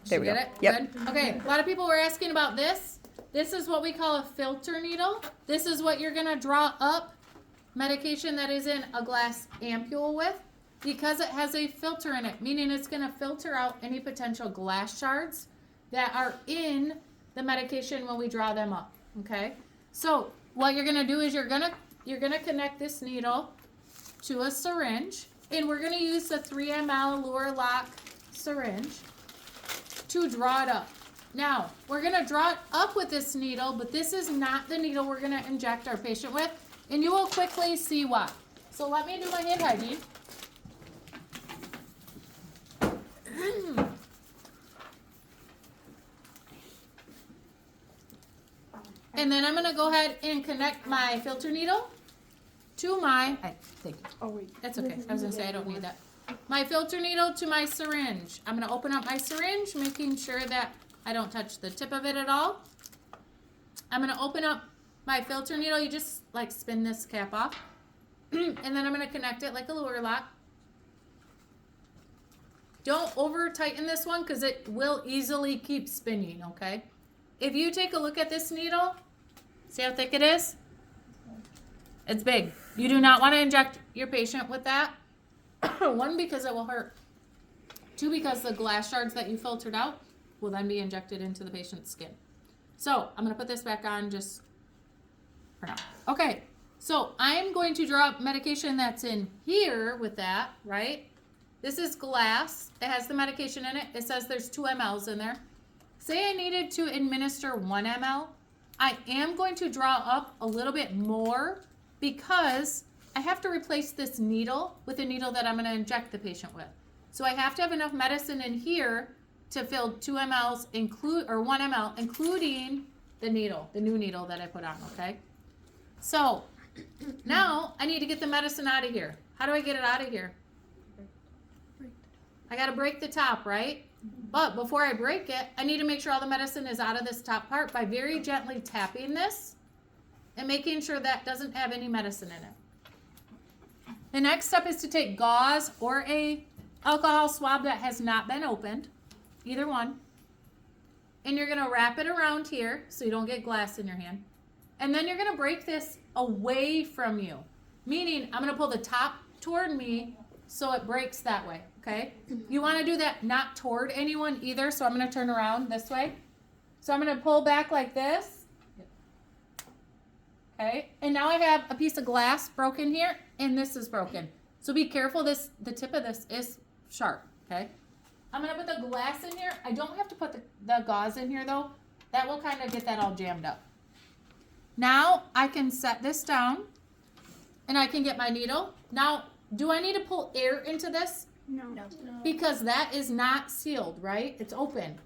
There we go. Get it? Yep. Good. Okay, a lot of people were asking about this. This is what we call a filter needle. This is what you're gonna draw up medication that is in a glass ampule with, because it has a filter in it, meaning it's gonna filter out any potential glass shards that are in the medication when we draw them up, okay? So what you're gonna do is you're gonna connect this needle to a syringe, and we're gonna use the 3 ml Lure Lock syringe to draw it up. Now, we're gonna draw it up with this needle, but this is not the needle we're gonna inject our patient with, and you will quickly see why. So let me do my hand hygiene. And then I'm gonna go ahead and connect my filter needle to my, thank you. Oh, wait. That's okay. I was gonna say I don't need that. My filter needle to my syringe. I'm gonna open up my syringe, making sure that I don't touch the tip of it at all. I'm gonna open up my filter needle. You just like spin this cap off. And then I'm gonna connect it like a lure lock. Don't over tighten this one because it will easily keep spinning, okay? If you take a look at this needle, see how thick it is? It's big. You do not want to inject your patient with that. One, because it will hurt. Two, because the glass shards that you filtered out will then be injected into the patient's skin. So I'm going to put this back on just for now. Okay, so I'm going to draw up medication that's in here with that, right? This is glass. It has the medication in it. It says there's 2 mLs in there. Say I needed to administer 1 ml. I am going to draw up a little bit more because I have to replace this needle with a needle that I'm going to inject the patient with. So I have to have enough medicine in here to fill 2 mLs, 1 ml, including the needle, the new needle that I put on, okay? So now I need to get the medicine out of here. How do I get it out of here? I got to break the top, right? But before I break it, I need to make sure all the medicine is out of this top part by very gently tapping this and making sure that doesn't have any medicine in it. The next step is to take gauze or a alcohol swab that has not been opened, either one, and you're going to wrap it around here so you don't get glass in your hand. And then you're going to break this away from you, meaning I'm going to pull the top toward me so it breaks that way, okay? You want to do that not toward anyone either, so I'm going to turn around this way. So I'm going to pull back like this. Okay, and now I have a piece of glass broken here, and this is broken. So be careful, the tip of this is sharp, okay? I'm going to put the glass in here. I don't have to put the gauze in here, though. That will kind of get that all jammed up. Now I can set this down, and I can get my needle. Now, do I need to pull air into this? No. Because that is not sealed, right? It's open.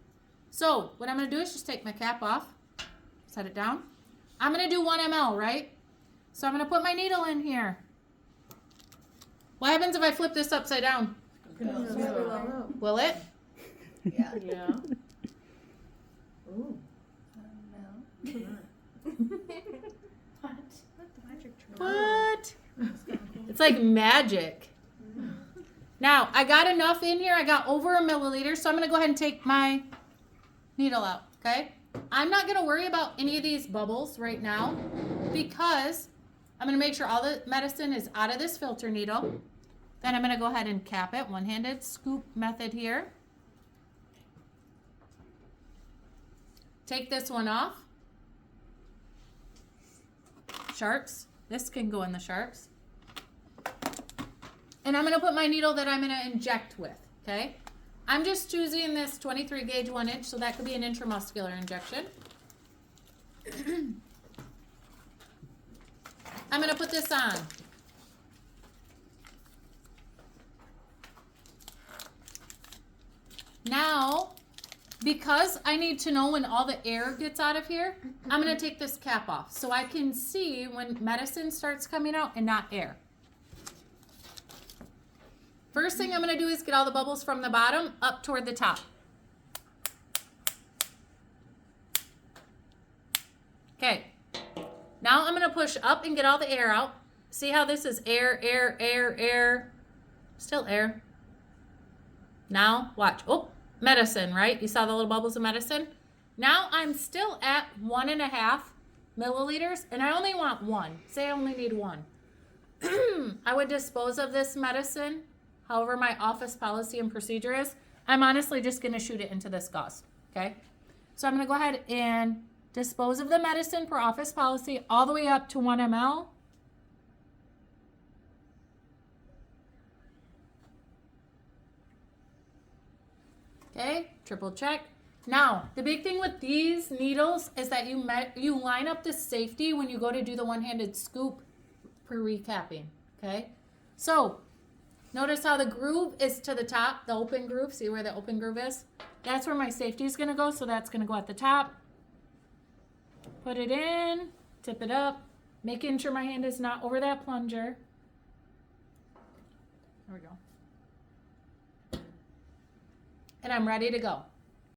So what I'm going to do is just take my cap off, set it down. I'm going to do 1 ml, right? So I'm going to put my needle in here. What happens if I flip this upside down? Will it? Yeah. Yeah. Ooh. What? It's like magic. Now, I got enough in here. I got over a milliliter, so I'm going to go ahead and take my needle out, okay? I'm not going to worry about any of these bubbles right now because I'm going to make sure all the medicine is out of this filter needle. Then I'm going to go ahead and cap it, one-handed scoop method here. Take this one off. Sharps. This can go in the sharps. And I'm going to put my needle that I'm going to inject with, okay? I'm just choosing this 23 gauge 1 inch, so that could be an intramuscular injection. I'm going to put this on. Now, because I need to know when all the air gets out of here, I'm going to take this cap off so I can see when medicine starts coming out and not air. First thing I'm going to do is get all the bubbles from the bottom up toward the top. Okay. Now I'm going to push up and get all the air out. See how this is air, air, air, air. Still air. Now, watch. Oh, medicine, right? You saw the little bubbles of medicine? Now I'm still at 1.5 milliliters, and I only want one. Say I only need one. I would dispose of this medicine, however my office policy and procedure is. I'm honestly just going to shoot it into this gauze, okay? So I'm going to go ahead and dispose of the medicine per office policy all the way up to 1 ml. Okay, triple check. Now, the big thing with these needles is that you line up the safety when you go to do the one-handed scoop for recapping, okay? So, notice how the groove is to the top, the open groove. See where the open groove is? That's where my safety is going to go, so that's going to go at the top. Put it in, tip it up, making sure my hand is not over that plunger. There we go. And I'm ready to go.